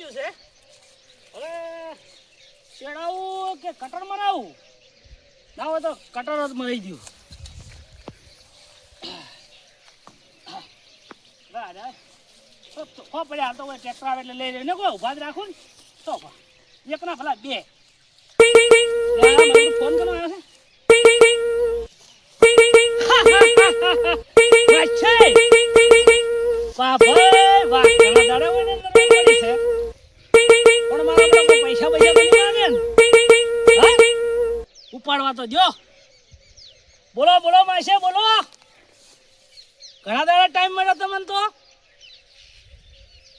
ગયું છે હવે શેડાવું કે કટર મરાવું ના હોય તો કટર જ મરાઈ ગયું હો પડ્યા હાલ તો ટ્રેક્ટર આવે એટલે લઈ લઈને કોઈ ઉભા જ રાખું ને તો એક ના ભલા બે ફોન કરવાનો આવ્યો છે પૈસા બની ઉપાડવા તો જો બોલો બોલો માસે બોલો ઘણા દાડા ટાઈમ મળ્યો તમને તો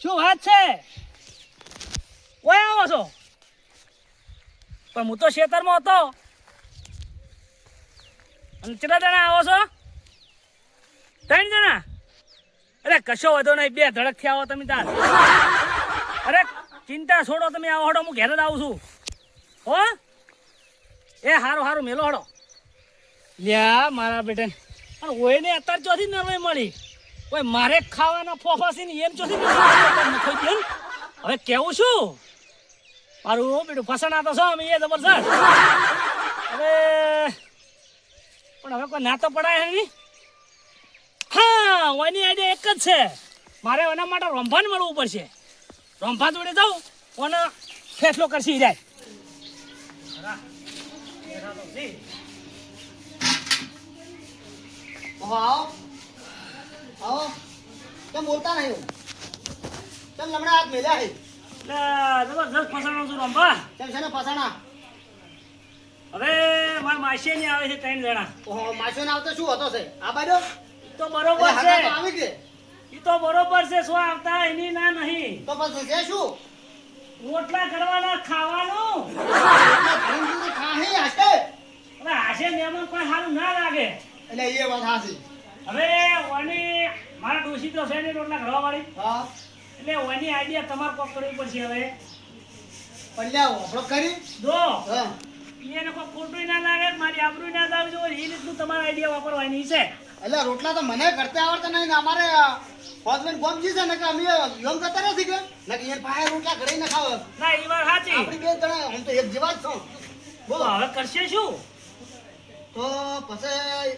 શું વાત છે ઓય આવો છો પણ હું તો ખેતરમાં હતો અને કેટલા જણા આવો છો 3 જણા અરે કશો વધો નહીં 2 ધડકથી આવો તમે તાર અરે ચિંતા છોડો તમે આવો હડો હું ઘેર જ આવું છું હો એ હારું હારું મેલો હડો લ્યા મારા બેટા પણ હોય ને અત્યારે ચોથી નરવાઈ મળી કોઈ મારે ખાવાના ફોફા છે ને એમ ચોથી હવે કેવું શું મારું બેટું ફસણા તો છો અમે એ જબરજસ્ત હવે પણ હવે કોઈ ના તો પડાય નહીં હા ઓની આઈડિયા એક જ છે મારે એના માટે રંભાન મળવું પડશે રંભા જોડે જાઉં ઓને ફેસલો કરશી જાય આવો આવો કેમ બોલતા નહીં કેમ લમણા હાથ મેલ્યા છે જબરજસ્ત ફસાણો છું રંભા કેમ છે ને ફસાણા હવે મારા માસી ની આવે છે 3 જણા ઓહો માછો ને આવતો શું હતો છે આ બાજુ તો બરોબર છે આવી કે ઈ તો બરોબર છે શું આવતા એની ના નહીં તો પછી છે શું રોટલા કરવાના ખાવાનું ખાહી હશે હવે હાશે મહેમાન કોઈ સારું ના લાગે એટલે એ વાત હાસી હવે ઓની મારા ડોશી તો છે ને રોટલા ઘડવા વાળી હા એટલે ઓની આઈડિયા તમારે કોક કરવી પડશે હવે પલ્યા ઓફળો કરી જો હા એને કોઈ ખોટું ના લાગે મારી આબરૂ ના જાવ જો એ રીતનું તમારે આઈડિયા વાપરવાની છે એટલે રોટલા તો મને કરતા આવડતા નહીં ને અમારે ફોજમેન ગોમજી છે ને કે અમે યોમ કરતા નથી કે ને કે એ પાસે રોટલા ઘરે ન ખાવ ના એ વાત સાચી આપણી બે જણા હું તો એક જેવા જ છું બોલો હવે કરશે શું તો પછી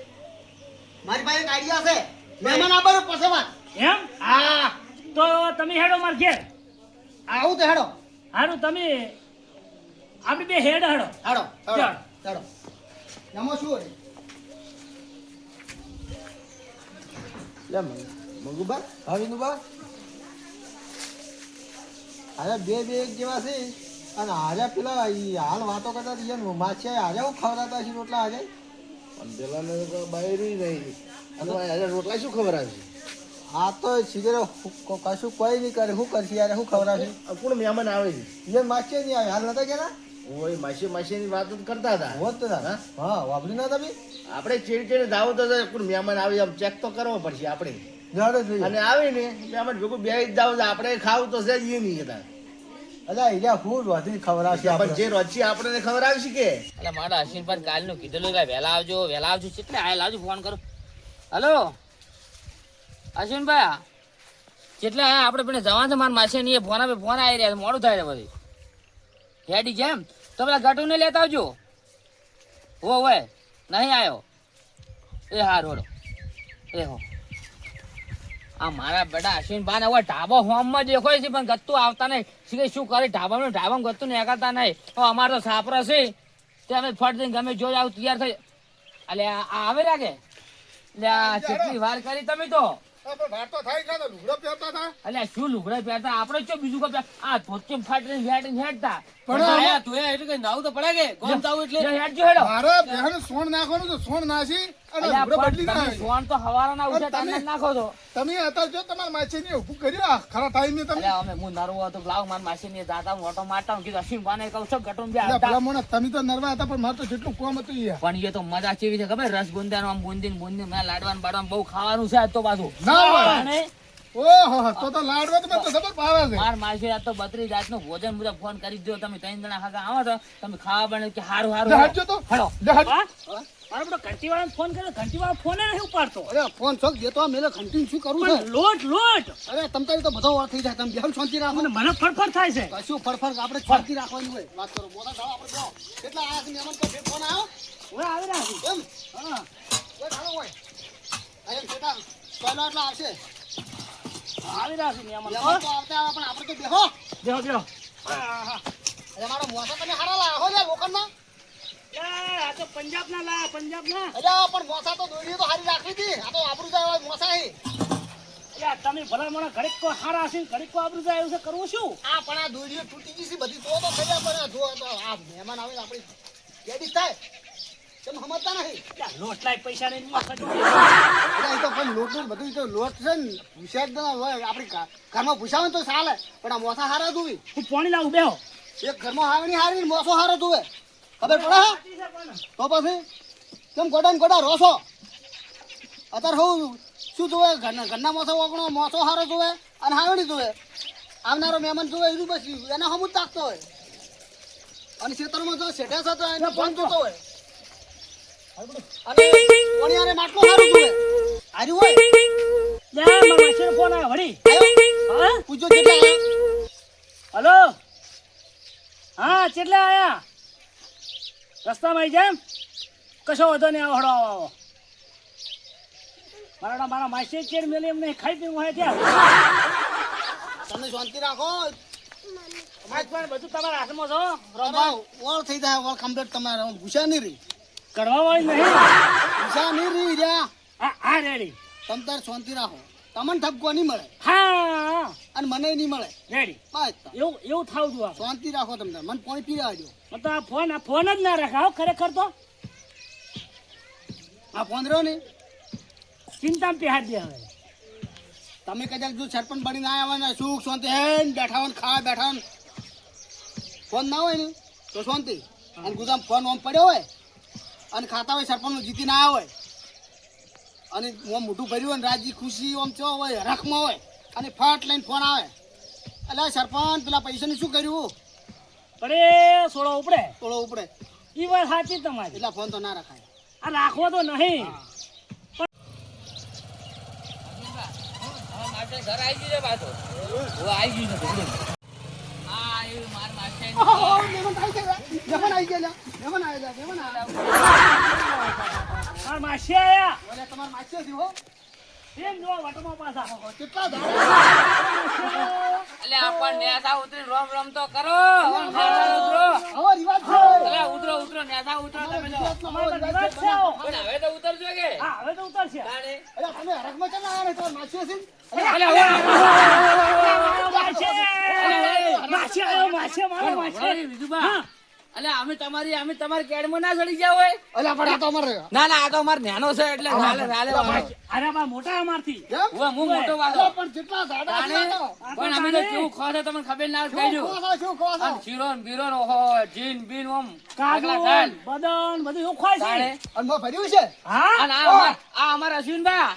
મારી પાસે એક આઈડિયા છે મહેમાન આવવાનું પછી વાત એમ હા તો તમે હેડો માર ઘેર આવું તો હેડો હારું તમે આપણે બે હેડ હેડો હેડો ચાલ. હેડો નમો શું રે લે મંગુબા ભાવિનુબા અરે બે એક જેવા છે અને હારે પેલા ઈ હાલ વાતો કરતા હતા માછે હારે હું ખવડાવતા છે રોટલા હારે પણ પેલાને તો બાયરી નહીં અને આજે રોટલા શું ખબર આવે આ તો સિગરે કશું કોઈ નહીં કરે શું કરશે યાર શું ખવડાવશે કોણ મહેમાન આવે છે એ માછે નહીં આવે હાલ નતા કેના ઓય માસીની વાત જ કરતા હતા હોત તો હા વાપરી ના તમે આપણે ચીડચીડ ધાવ તો કોણ મહેમાન આવે એમ ચેક તો કરવો પડશે આપણે જાડો જોઈએ અને આવીને મહેમાન ભેગું બે જ દાવ આપણે ખાવું તો છે જ એ નહીં હતા અલ્યા અહીંયા હું રોધી ખવડાવશે પણ જે રોજી આપણે ખબર આવશે કે એટલે મારા અશ્વિનભાઈ કાલનું કીધેલું કે વહેલા આવજો કેટલે આયેલા આવજો ફોન કરો હલો અશ્વિનભાઈ કેટલે આયા આપણે પણ જવાનું છે મારા માસે ની ફોન આવી રહ્યા મોડું થાય છે બધી હેડી જેમ તો પેલા ગટુને લેતા આવજો હોય નહીં આવ્યો એ હા રોડો એ હો આ મારા બેટા અશ્વિનભાઈ હવે ઢાબો હોમમાં દેખાય છે પણ ગત્તું આવતા નહીં શું કરે ઢાબામાં ગત્તું નીકળતા નહીં તો અમારે તો સાપરો છે તે અમે ફટ જઈને ગમે જોઈ આવું તૈયાર થઈ એટલે આવે લાગે એટલે કેટલી વાર કરી તમે તો એટલે શું લુગડા પહેરતા આપણે શું બીજું કઈ આ ધોતી ફાટીને હેડતા સોન તો હવારના ઉઠે ટાઈમ નાખો છો તમે અત્યારે જો તમારા માછીને ઊભું કર્યું ખરા ટાઈમે તમે એટલે અમે હું નરવો હતો લાવ માર માસી ને જાતા મોટો મારતા કીધું અસીમ બાને કહું છું ગટું બે એટલે ભલા મોણા તમે તો નરવા હતા પણ મારે તો જેટલું કોમ હતું યાર પણ એ તો મજા કેવી છે ખબર રસગુંદાનું આમ બુંદી મેં લાડવાનું બાડવાનું બહુ ખાવાનું છે આજ તો પાછું ના હોય. અને ઓહો તો લાડવા તો મને તો ખબર પાવે છે. માર માસી આ તો 32 જાતનું ભોજન બધા ફોન કરી દો તમે 3 જણા ખાગા આવો તો તમે ખાવા બને કે હારું લે હારું હાચો તો હળો લે હાચો. હા? મારો બધો ઘંટીવાળાને ફોન કર્યો, ઘંટીવાળો ફોને નહીં ઉપાડતો. અરે ફોન છોક દેતો આ મેલે ઘંટી શું કરું છે પણ લોટ અરે તમ તારી તો બધો વાર થઈ જાય તમે બેહો શાંતિ રાખો મને મને ફરફર થાય છે. કશું ફરફર આપણે શાંતિ રાખવાની હોય વાત કરો બોલા ચાલો આપણે બેહો કેટલા આયા છે મહેમાન તો ફોન આવ્યો હવે આવી રહ્યા છે. એમ હા ઓય ચાલો ઓય આયમ છેટા પહેલો એટલા આવશે આવી રહ્યા છે મહેમાન. મહેમાન તો આવતા આવે પણ આપણે તો બેહો બેહો બેહો. અરે મારો મોસા તમે હારા લાયા હો ને લોખંડના આ તો પંજાબના લાયા, પંજાબના. અરે પણ મોસા તો દોડીએ તો હારી રાખવી હતી આ તો આબરૂ જાય એવા મોસા હે યાર તમે ભલા મને ઘડીક કો હારા હશે ને ઘડીક કો આબરૂ જાય એવું છે, કરવું શું? આ પણ આ દોડીઓ તૂટી ગઈ છે બધી તો ખબર પડે જો તો આ મહેમાન આવે ને આપણી કેડી થાય તમે સમજતા નહીં યાર લોટ લાય પૈસા નહીં મસ્ત જો. અરે એ તો પણ લોટનું બધું તો લોટ છે ને ભૂસ્યા જ ના હોય આપણી ઘરમાં ભૂસાવે ને તો ચાલે પણ આ મોસા હારા જોવી હું પાણી લાવું, બેહો. એક ઘરમાં હાવણી હારી ને મોસો હારો જોવે ખબર પડે હા? તો પછી કેમ ગોડા ને ગોડા રોસો અત્યારે હું શું જોવે ઘરના મોસો ઓગણો મોસો હારો જોવે અને હાવણી જોવે આવનારો મહેમાન જોવે એનું બસ એને હમું જ તાકતો હોય અને ખેતરમાં જો શેઠે છે તો એને ફોન જોતો હોય અને કોણી હારે માટલો હારો જોવે હાર્યું હોય લે મારા માસીનો ફોન આવ્યો વળી. આવ્યો હા? પૂછજો કેટલા આવ્યા હલો. હા કેટલા આયા? રસ્તામાં આવી જાય એમ? કશો વાંધો નહીં, આવો હળો આવો આવો. મારા માસી ચેડ મેલી એમને ખાઈ પીવું હોય ત્યાં. તમે શાંતિ રાખો આજ પણ બધું તમારા હાથમાં છો. રમા ઓળ થઈ જાય ઓળ કમ્પ્લીટ તમારે ભૂસા નહીં રહી કરવા વાળી નહીં. ભૂસા નહીં રહી રહ્યા હા રેડી. તમ તાર શાંતિ રાખો તમને ઠપકો નહીં મળે હા અને મને નહીં મળે રેડી. બસ તાર. એવું થાવ છું. શાંતિ રાખો તમને મને પાણી પીવા દો તો આ ફોન જ ના રાખાવ ખરેખર તો આ ફોન રહ્યો ને ચિંતામાં પહેર દે હવે. તમે કદાચ જો સરપંચ બનીને આવ્યા હોય ને સુખ શાંતિ હે ને બેઠા હોય ને ખાવા બેઠા હોય ને ફોન ના હોય ને તો શાંતિ અને ગુદામ ફોન ઓમ પડ્યો હોય અને ખાતા હોય સરપંચ જીતીને આવ્યા હોય અને ઓમ મોઢું ભર્યું હોય ને રાજી ખુશી ઓમ ચો હોય રખમાં હોય અને ફટ લઈને ફોન આવે એટલે સરપંચ પેલા પૈસાનું શું કર્યું પણ એ સોળો ઉપડે થોડો ઉપડે એ વાત સાચી તમારી. એટલા ફોન તો ના રખાય આ રાખવો તો નહીં. માટે ઘર આવી ગયું છે પાછો ઓ આવી ગયું છે ઢોકળું. હા આવ્યું માર માસી મહેમાન આવી ગયા મહેમાન આવ્યા મહેમાન આવ્યા મારા માસી આયા. ઓલે તમારા માસ્ટર છે હો એમ જોવા વાટમાં પાછા. કેટલા દાડા એટલે આપણ નેસા ઉતરી રોમ રોમ તો કરો ઉતરો આવો રિવાજ છે અલે ઉતરો ઉતરો નેસા ઉતરો તમે તો અમારે તો રિવાજ છે આવો. પણ હવે તો ઉતરજો કે હા હવે તો ઉતરશે. તાણે અરે તમે હરકમાં કેમ આવ્યા ને તમારા માસ્ટર છે અલે માસી આવ્યો, માસી મારો માસી. વિજુબા અલે અમે તમારી કેડમાં ના ચડી ગયા હોય અલા પણ આ તો અમારે ના ના આ તો અમાર નેનો છે એટલે ચાલે ચાલે અરે બા મોટા અમારથી. કેમ? હું મોટો અલા વાળો પણ કેટલા દાડા તાણે પણ અમે તો કેવું ખો છે તમને ખબર ના કહી દઉં શું કહો છો શીરો ને બીરો ને ઓહો જીન બીન ઓમ કાજુ એકલા ખાય. બદામ બધું એવું ખાય તાણે છે. અને મેં ભર્યું છે હા અને આ અમારા અશ્વિનબા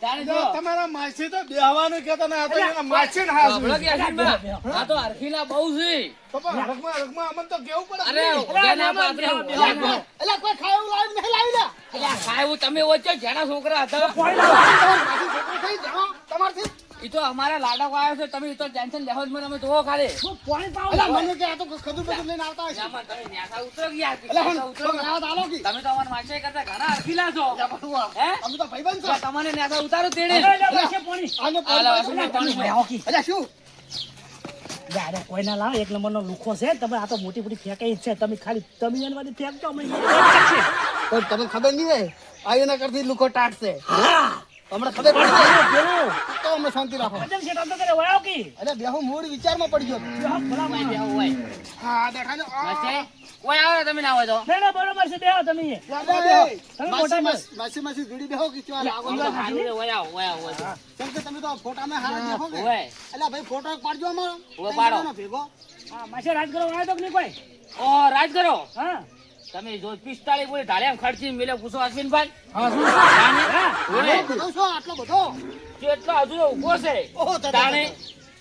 તાણે જો તમારા માસી તો બેહવાનું કહેતા ના હતા એના માસી ને હાથ સાંભળો કે અશ્વિનબા આ તો હરખીલા બહુ છે તો પણ હરકમાં અમન તો કેવું પડે અરે ઉભા ના પાત્રે ઉભા ના. અલા કોઈ ખાયું લાવી નહીં લાવી લે અલ્યા ખાવું તમે વચ્ચે જેના છોકરા હતા માસી છોકરી થઈ જાઓ તમારથી ઈ તો અમારા લાડકો આવ્યો છે તમે ઈ તો ટેન્શન લેવો જ મને અમે જોવો ખાલી હું પાણી પાઉં અલા છું. મને કે આ તો ખજૂર બજૂર લઈને આવતા હશે આમાં તમે ન્યાસા ઉતરો ગયા અલા ન્યાસા ઉતરો પણ આવો તો આલો કી તમે તો અમારા માસે કરતા ઘણા હરખીલા છો હે અમે તો ભાઈબંધ છો એટલે તમને ન્યાસા ઉતારો તેડે અરે, અરે, માસી પાણી. આને આલા ફોન વાસણમાં પાણી ભરે. બેહો કી. અલા શું અરે કોઈ ના લાવે, એક નંબરનો લુખો છે. તમે આ તો મોટી મોટી ફેંકાઈ જ છે. તમે ખાલી તમે એની વાળી ફેંકજો, અમે અહીંયા ફેંકશે. પણ તમને ખબર નહીં હોય આ એના કરતી લુકો ટાટશે હા તમને ખબર પણ પડશે પેલું તો અમે શાંતિ રાખો વજન છે તો કરે વળાવ કી. અરે બેહુ મૂળ વિચારમાં પડી ગયો બેહો, ભલા ઓય માણસ. બેહો ઓય હા બેઠા ને માસે ઓય આવો તમે ના હોય તો ના, ના, બરોબર છે. બેહો તમે અહીંયા. તમે મોટા માસી માસી જોડી બેહો કે ચો આગળ આમ તો સારું છે, ઓય આવો ઓય આવો ઓય. કેમ કે તમે તો ફોટામાં હારા દેખો કે ઓય અલા ભાઈ ફોટો એક પાડજો અમારો ઓય પાડો. ત્રણ જણાનો ભેગો હા, માસે રાજ કરવા આવ્યો તો કે નહીં કોઈ? ઓ રાજ કરો હા તમે જો 45 બોલે ઢાળે એમ ખર્ચી મેલે પૂછો અશ્વિનભાઈ હા હા બધો છો આટલો બધો કેટલો હજુ ઉભો છે ઓહો તાણે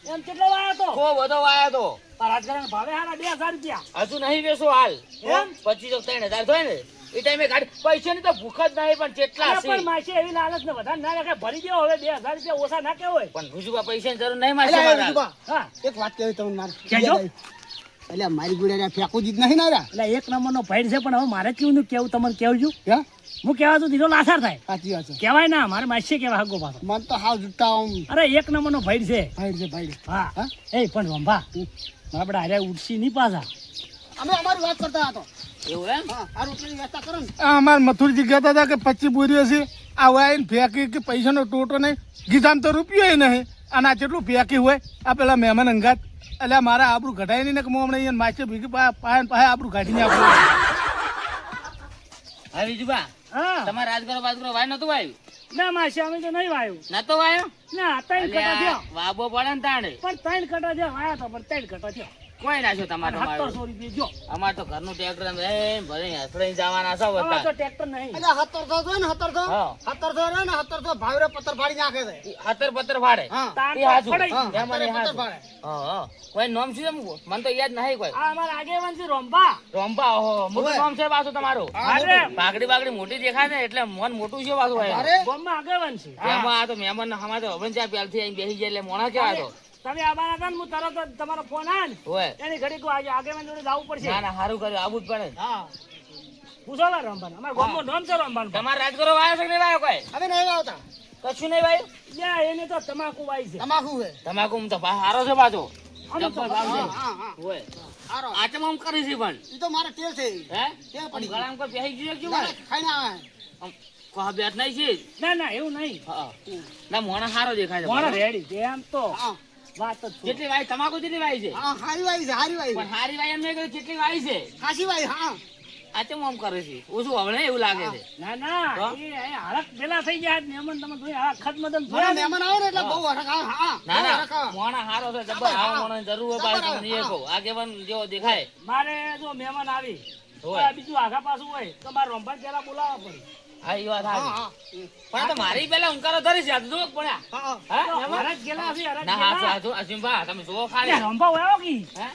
એમ કેટલો વાયો તો કો બધો વાયા તો પણ રાજકારણ ભાવે હારા 2000 રૂપિયા હજુ નહીં વેચો હાલ એમ? 25 3000 થાય ને એ ટાઈમે ગાડી પૈસાની તો ભૂખ જ નહીં પણ કેટલા અરે છે પણ માસી એવી લાલચ ને વધારે ના રાખે ભરી દેવો હવે 2000 રૂપિયા ઓછા ના કેવો હોય પણ બીજું પૈસાની જરૂર નહીં માસે અલ્યા, મારા વિજુભા, હા એક વાત કહી તમને મારે કહેજો. અલ્યા મારી ગુડે ફેંકું જીત નહીં ના એટલે એક નંબરનો ભેડ છે પણ હવે મારે કેવું કેવું તમને કેવું છું હે હું કહેવા તો દીધો લાસાર થાય સાચી વાત છે કહેવાય ના મારે માસી કહેવાય હગો પાછો મન તો હાવ જુટ્ટા આમ અરે એક નંબરનો ભેડ છે ભાઈ છે ભાઈ હા હા? એ પણ રંભા આપણે હારે ઉઠશી નહીં પાછા અમે અમારી વાત કરતા હતા એવું એમ હા આ રોટલીની વ્યવસ્થા કરો ને આ અમારા મથુરજી કહેતા હતા કે 25 બોરીઓ છે આ વાઈને ફેંકી કે પૈસાનો ટોટો નહીં ગીધામ તો રૂપિયો નહીં અને આ કેટલું ફેંકી હોય આ પેલા મહેમાન અંગાત એટલે મારા આબરું ઘટાય નહીં ને કે હું હમણાં અહીંયા માસે ભીગી પાસે આબરું કાઢીને આપું હા વિજુબા હા તમારે રાજગરો બાજગરો વાય નતું વાયું ના માસી અમે તો નહીં વાયું નતો વાયો ના 3 કટા થયો અલ્યા, વાબો પડે ને તાણે પણ 3 કટા થયો વાયા તો પણ 3 કટા થયો કોઈ નાખ્યો તમારે 700 રૂપિયા જો અમાર તો ઘરનું ટ્રેક્ટર ભલે હસડાઈ જવાના છો હવે બધા તો ટ્રેક્ટર નહીં એટલે 1700 છે ને 1700 હા. 1700 રે ને 1700 ભાવરે પત્તર ફાડી નાખે છે હાતર પત્તર ફાડે હા તાર એ હાચું. પડાઈ હા, ગયું. એમાં નહીં પત્તર હાચું. ફાડે હા હા કોઈ નામ શું છે મને તો યાદ નહીં કોઈ આ અમારા આગેવાન છે રોમ્બા રોમ્બા ઓહો મોટું ઓવે. નામ છે પાછું તમારું અરે પાઘડી બાગડી મોટી દેખાય ને એટલે મન મોટું છે પાછું હોય અરે ગોમમાં આગેવાન છે એમાં આ તો મહેમાન ના હમણાં તો હવે ચા પ્યાલથી આઈને બેસી જાય એટલે મોણા કેવા તો તમે આવવાના હતા ને હું તરત જ તમારો ફોન આવ્યો ને હોય એની ઘડી કહું આજે આગેવાન જોડે જવું પડશે ના ના સારું કર્યું આવું જ પડે ને. હા પૂછો લા રંભાન અમારા ગોમનો નામ છે રંભાન તમારે રાજગરો વાયો છે કે નહીં વાયો કોઈ હવે નહીં આવતા કશું નહીં વાયું યા એને તો તમાકુ વાઈ છે તમાકુ છે તમાકુ તો હારો છે પાછો આમ તો જબ્બર ભાવ છે હા હા હા હોય સારો આચમ આમ કરી છે પણ ઈ તો મારે ટેવ છે હે ટેવ આમ પડી ગઈ. ગળામાં કોઈ બેસી ગયું કેવું ના, હોય? ના, ખાઈને આવે આમ કોહા બેઠ નહીં છે ના ના એવું નહીં હા ના મોણા હારો દેખાય છે મોણા બરાબર. રેડી એમ તો હા વાત જ છે. જેટલી વાય તમાકુ જેટલી વાય છે હા હારી વાઈ છે હારી વાઈ પણ છે હારી વાય એમ નહીં કહ્યું જેટલી વાય છે ખાસી વાઈ હા આ ચમ આમ કરે છે ઓછું હવળે એવું લાગે છે ના ના તો? એ હરખ પેલા થઈ ગયા મહેમાન તમે જોઈ આ ખતમદમ મને જોયા ને? મહેમાન આવે ને એટલે બહુ હરખ આવે હા ના બહુ હરખ ના આવે. મોણા હારો છે જબ્બર હા. આવા મોણાની જરૂર હોય પાછું તમને એ હા. કહું આગેવાન જેવો દેખાય મારે જો મહેમાન આવી હોય. આ બીજું આગા પાછું હોય તો મારે રંભાન પેલા બોલાવવા પડે હા એ વાત હા સાચી. હા પણ આ તો મારી પેલા ઉંકારો ધરી છે આ તો જો પડ્યા હા હા તો મહેમાન? હરખ ગેલા છે હરખ ના હા ગેલા. સાચું અસીમભા તમે જુઓ અરે ખાલી રંભા વાયો કી હે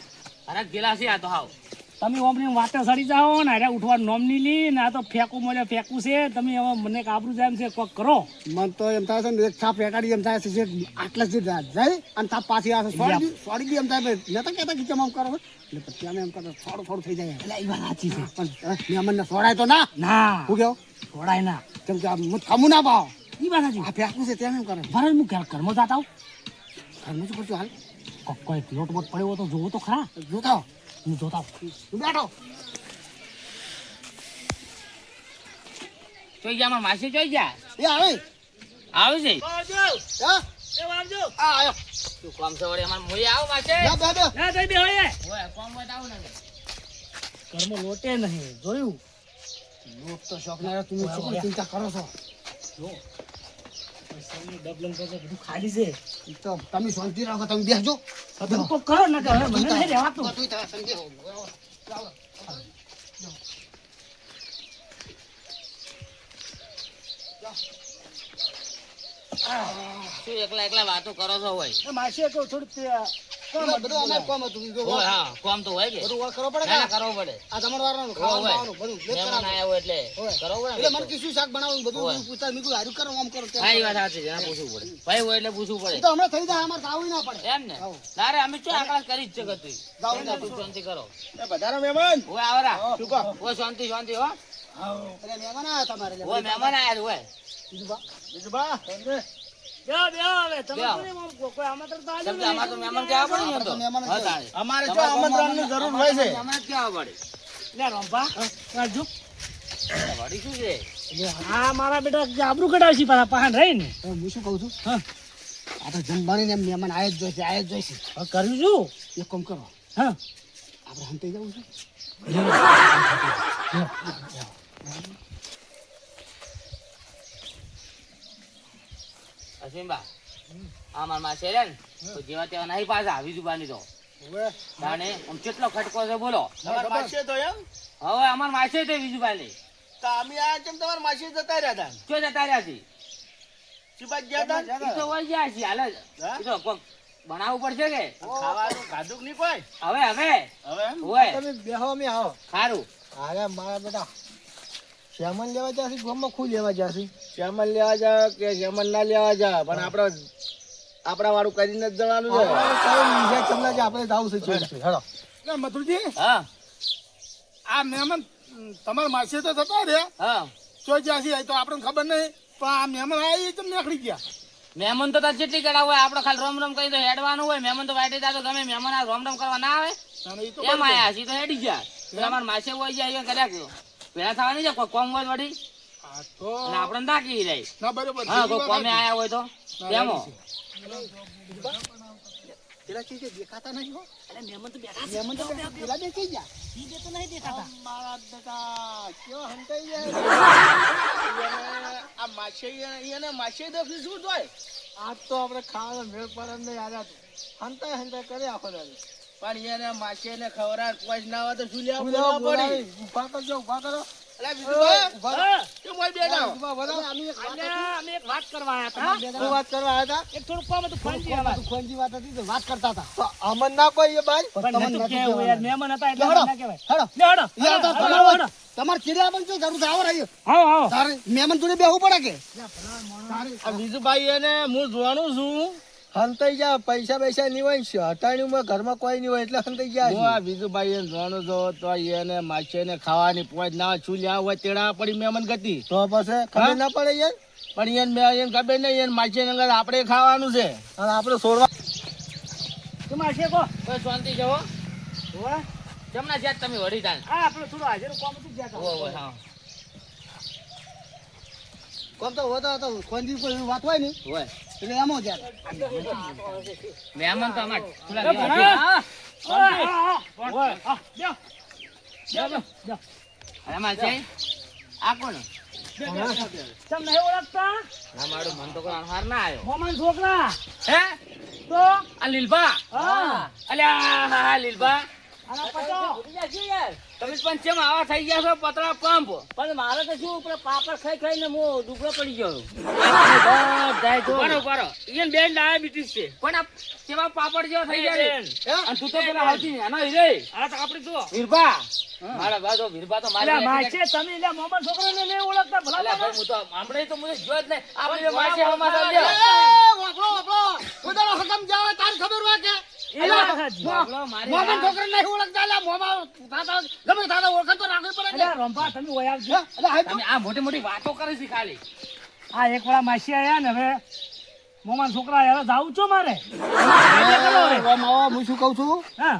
હરક ગેલા છે આ તો હાવ તમે ઓમની વાટે સડી જાઓ ને અરે ઉઠવા નોમ ની લી ને આ તો ફેંકું મને ફેંકું છે તમે હવે મને કાબરું જાય એમ છે કોક કરો મન તો એમ થાય છે ને એક છાપ એકાડી એમ થાય છે જે આટલા જ જાય અને તાપ પાછી આવે સોડી દી એમ થાય ભાઈ નતા કહેતા કે આમ કરો એટલે પછી અમે એમ કરતા થોડું થઈ જાય એટલે એ વાત સાચી છે પણ મહેમાન ને સોડાય તો ના ના હું કેવો છોડાય ના કેમ કે આ ખમું ના પાવ એ વાત સાચી આ ફેંકવું છે તેમ એમ કરે ભરે હું ઘરમાં જાતા આવું ઘરનું શું કરશું હાલ કોક કોઈ લોટ બોટ પડ્યો હોય તો જોવો તો ખરા જોતા હું જોતા આવું. તું બેઠો જોઈ જા મારા માસી જોઈ જા એ આવે આવે છે હા આ આયો શું કામ છે વળી અમાર મોઈ આવો માસે જા બે બે ના થઈ બે હોય હોય કામ હોય તો આવું ને ઘરમાં લોટે નહીં જોયું લોક તો શોખ ના તમે શું ચિંતા કરો છો પૈસાની ડબલન કરતો બધું ખાલી છે ઈ તો તમે શાંતિ રાખો તમે બેસજો બધું કોક કરો ને કે હવે મને નહીં રહેવાતું બધું તમે સમજી જાઓ. શું એકલા એકલા વાતો કરો છો હોય એ માસીએ કહ્યું થોડું બધું અમારે કામ હતું બીજું હોય હા કામ તો હોય કે બધું વાર કરવો પડે ના ના કે કરવો પડે આ જમણવારનું ખાવાનું હોય. બાવાનું બધું લેટ મહેમાન કરાવવું. આયા હોય એટલે હોય. કરવો પડે એટલે ને મને કીધું શાક બનાવવું બધું હોય. પૂછતા મેં કીધું હારું કરો આમ કરો તેમ હા એ કરો. વાત સાચી છે એના પૂછવું પડે ભાઈ હોય એટલે પૂછવું ઈ પડે તો હમણાં થઈ જાય અમારે ખાવું ના પડે એમ ને હાઉ. ના રે અમે શું આકડા કરી જ છે ગતું જાઓ ને. તું શાંતિ કરો વધારે મહેમાન હોય આવરા શું કહો હોય શાંતિ શાંતિ હો એટલે મહેમાન આવ્યા તમારે એટલે હોય મહેમાન આયા હોય બીજું બા. બીજું બા બેહો, બેહો હવે. તમે બેહો. કોને આમ કોઈ આમંત્રણ તો આલ્યું સમજા અમાર તો નહીં. મહેમાન કેવા પડે ને આપણે તો તો મહેમાન જ હા હોય. તાણે. અમારે જો આમંત્રણની જરૂર હોય છે મહેમાન જ કેવા પડે લે રંભા, આ જો. વળી શું છે આ મારા બેટા જે આબરૂ કઢાવશી પાછા પહાણ રહી ને હવે હું શું કહું છું હા આ તો જમવાની ને એમ મહેમાન આયા જ જોઈશે આયા જ જોઈશે હવે કર્યું શું એક કામ કરો હા આપણે હંતાઈ જવું છે અસીમબા આ મારા માસે રે ને તો જેવા તેવા નહીં પાછા વિજુબાની તો તાણે આમ કેટલો ખટકો છે બોલો તમારા માસી તો એમ હવે અમાર માસે તે વિજુબાની તો અમે આ જેમ તમારા માસી જતા રહ્યા હતા જો જતા રહ્યા છે શું બાદ ગયા તા? ઈ તો વહી જાય છે હાલ જ. હા? ઈ તો કોક બનાવવું પડશે કે ખાવાનું ખાધું કે નહીં કોઈ? હવે હવે એમ? હોય તમે બેહો અમે આવો સારું અરે મારા બેટા શ્યામન લેવા જાશે ગામમાં ખુદ લેવા જાશે શ્યામલ લેવા જા કે શ્યામલ ના લેવા જા પણ આપણા વાળું કરીને જ જવાનું છે. આપણે જાવું છે હેડો એટલે મથુરજી હા આ મહેમાન તમારા માસે તો થતા રહ્યા હા તો જ્યાંથી તો આપણને ખબર નહીં પણ આ મહેમાન આવી તો નીકળી ગયા મહેમાન તો તાર જેટલી કડા હોય આપણે ખાલી રોમ રોમ કરી તો હેડવાનું હોય મહેમાન તો વાટે તો ગમે મહેમાન આ રોમ રોમ કરવા ના આવે અને ઈ તો એમ આયા છે તો હેડી ગયા પેલા મારા માસે હોય જાય કર્યા કે પેલા થવાની છે કોઈ કોમ હોય વળી આ તો અને આપણે નાખી રહી ના બરોબર હા કોઈ કોમે આયા હોય તો તેમાં પેલા ચીજ દેખાતા નહીં હો મહેમાન તો પેલા દેખી ગયા મારા બેટા કેવા હંતાઈ જાય આ માછે દફી શું થાય? આજ તો આપણે ખાવાનો મેળ પડે નહીં યાર હંતાઈ કરે આખો દાડી પણ એને માછે ને ખવડાવ કોઈ ના આવે તો શું લેવા ઉભા બોલાવવા પડી? ઉભા કરજો ઉભા કરો અલા બીજુભાઈ, હા. કેમ હોય બેઠા? ઉભા બરાબર અમે એક વાત અલ્યા, અમે એક વાત કરવા આયા હતા શું વાત કરવા આવ્યા એક થોડું કામ હતું ફોનજી હતા આવા. ખોંજી વાત હતી તો વાત કરતા હતા અમન ના કોઈ એ બાઈ પણ નતું કહેવું યાર, મહેમાન હતા એટલે હેડો, ના કહેવાય. હેડો. લે, હેડો. યાર તો હેડો, તમારે હેડો. તમારે ચીડિયા પણ જો જરૂર આવો રહ્યો આવો, આવો. તારે મહેમાન જોડે બેહવું પડે કે આ બીજુભાઈ એને હું જોવાનું છું. હંતાઈ જા પૈસા પૈસા નહીં હોય છે હટાણીમાં ઘરમાં કોઈ નહીં હોય એટલે હંતાઈ હું જાય આ બીજુભાઈ એને જોવાનું છું તો એને માછે ને ખાવાની પોચ ના શું લેવા હોય તેડા પડી મહેમાન ગતિ. તો પછી ખબર ના પડે યાર પણ એને ખબર નહીં એને માછે ને આપણે ખાવાનું છે. અને આપણે છોડવા તું માસે કહો. કોઈ શાંતિ જવો હોવે. જમણા જ્યાં તમે વળી તાન હા, આપણે થોડું હાજરનું કામ હતું જ જ્યાં હોય હોય હા કોમ તો હોતો હતો ખોંજી કોઈ વાત હોય ને હોય એટલે એમ જ યાર મહેમાન તો અમાર થોડા એ લેવા ભણા. હા. હા, હા, હા. હોય. હા, બેહો. બેહો, બેહો, બેહો. એમાં છે આ કોણ બેહો, બેહો. ચમ નહીં ઓળખતા? ના મારું મન તો કોઈ અણહાર ના આવ્યો મોમાન છોકરા. હે તો આ લીલબા હા. અલ્યા હા લીલબા આના પચાવો. તમે પણ કેમ આવા થઈ ગયા છો પતળા પંપ પણ મારે તો શું ઉપર પાપડ ખાઈ ખાઈને મો ડુબળો પડી ગયો. ઉભારો ઉભારો ઈયન બેન ડાયાબિટીસ છે. પણ આ કેવા પાપડ જેવા થઈ ગયા બેન. છે અને તું તો પેલા આવતી એનો હીરે આ તો આપણે જુઓ. વીરબા મારા બાજો વીરબા તો અલ્યા મારી માસે તમે એટલે મોમાન છોકરાને નહીં ઓળખતા ભલા અલ્યા ભલા. ભાઈ હું તો સાંભળે તો મને જોયો જ નહીં આપણે માસે હમા એ વાપરો વાપરો ઉધારો હકમ જાવ તાર ખબર હોય કે એ વાત સાચી. મોમન છોકરા નહીં ઓળખતા લે મોમા તાતા ગમે તાતા ઓળખ તો રાખવી પડે અલ્યા રંભા તમે ઓય આવજો. એટલે હાય તમે આ મોટી મોટી વાતો કરે છે ખાલી આ એક વાળા માસી આયા ને હવે મોમાન છોકરા આયા જાવું છો મારે. કાયદે કરો હવે. માવા હું શું કહું છું હા,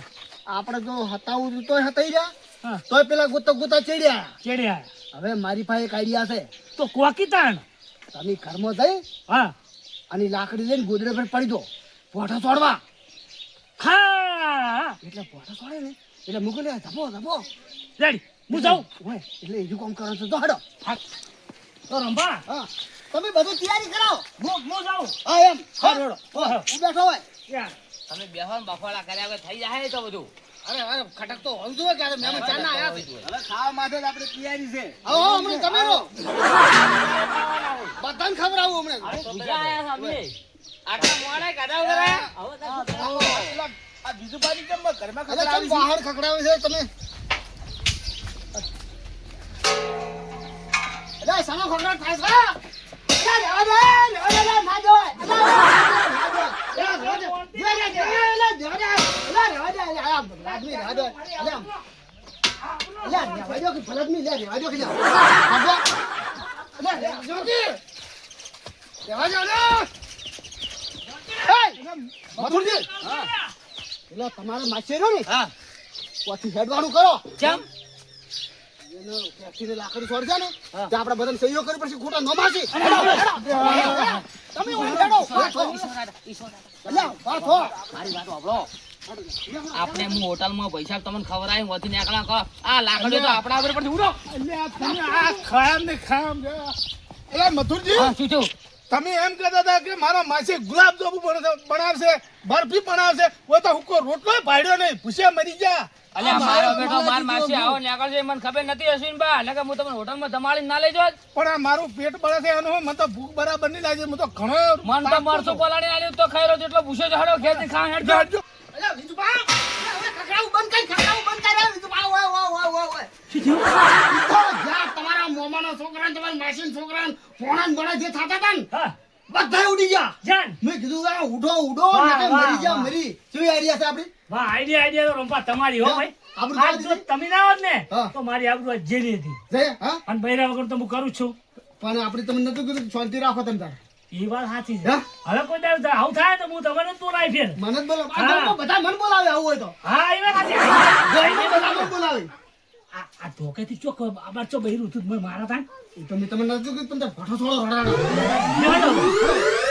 આપણે જો હતાવું તોય હતાઈ રહ્યા હા. તોય પેલા ગોતા ચડ્યા ચેડે આયા. હવે મારી પાસે એક આઈડિયા છે તો કોકી તાણ. તમે ઘરમાં જઈ હા. અને લાકડી લઈને ગોદડે પર પડી દો પોઠો છોડવા હા. એટલે પોઠો છોડે ને એટલે મૂકી લે ધબો ધબો રેડી. હું જાઉં. હોય એટલે એનું કામ કરો છો તો હડો તો રંભા હા તમે બધું તૈયારી કરાવો હું જાઉં. હા એમ હા હેડો. હું બેઠો હોય યા. તમે બેહો ને બફાળા કર્યા વગર થઈ જાય તો બધું અરે અરે ખટક તો હોવું જોઈએ કે આ મહેમાન ચારના આયા છે હવે ખાવા માટે જ આપણે તૈયારી છે. હા હા હમણાં તમે રહો બધાને ખવડાવું હમણાં પૂજા આયા છે અમે આટલા મોડા કાઢા વગર આયા? પેલા આ બીજુભાઈ કેમ ઘરમાં અરે ખવડાવી કેમ બહાર ખકડાવે છે તમે અરે સાનો ખકડાટ થાય છે તમારે માછેરો ને હા પછી હેડવાનું કરો ચમ એનો ફેક્ટરી લાકડી છોડશે ને તો આપણે બધાને સહીઓ કરી પછી ખોટા ન માસી તમે ઓય હેડો અલ્યા વાત હો મારી વાત સાંભળો આપણે હું હોટલમાં પૈસા તમને ખવડાવી હોતી નીકળ્યા કહો આ લાકડીઓ તો આપણા ઉપર પરથી ઉડો અલ્યા તમે આ ખામ ને ખામ એટલે મથુરજી હા શું થયું તમે એમ કહેતા હતા કે મારા માસે ગુલાબ જાંબુ બનાવશે બરફી બનાવશે કોઈ તો હુક્કો રોટલો પાડ્યો નહીં ભૂસ્યા મરી ગયા અલ્યા મારો બેટો માર માસી આવો નેકળ છે મને ખબર નથી અશ્વિનબા નકર હું તમને હોટલમાં જમાડીને ના લઈ જોત પણ આ મારું પેટ બળે છે એનું મને તો ભૂખ બરાબર નહીં લાગે મને તો ઘણો મન તો મરસું પલાણી આલ્યું તો ખાઈ રહ્યો જેટલો ભૂસો જ હડો ખેંચી ખા હેડ જો. જાજો. અલ્યા વિજુભા અલ્યા ખખડાવું બંધ કર વિજુભા ઓય ઓય તો જ્યાં તમારા મોમાના છોકરા ને તમારા માસીના છોકરા ને પોણા ને બળા જે થાતા હતા ને હા બધા ઉડી ગયા જાન મેં કીધું આ ઉડો વાહ, નકર વાહ, મરી જા વાહ. મરી કેવી આઈડિયા છે આપણી વાહ આઈડિયા તો રંપા તમારી હો ભાઈ આપણું આજ જો તમે ના હોત ને હા. તો મારી આબરૂ આજ જેલી હતી જય હા અને બૈરા વગર તો હું કરું જ છું પણ આપણે તમને નતું કીધું શાંતિ રાખો તમે તારે એ વાત સાચી છે હા? હવે કોઈ દાડો આવું થાય તો હું તમને જ બોલાવી ફેર મને જ બોલો આ હા. ગામમાં બધા મન બોલાવે આવું હોય તો હા એ વાત સાચી ગામમાં બધા મન બોલાવે આ ધોકેથી ચોક આબાર ચો બૈરું તું મારા થાય એ તો મેં તમને નતું કીધું તમે ભઠો થોડો રડાડો લેવાનો.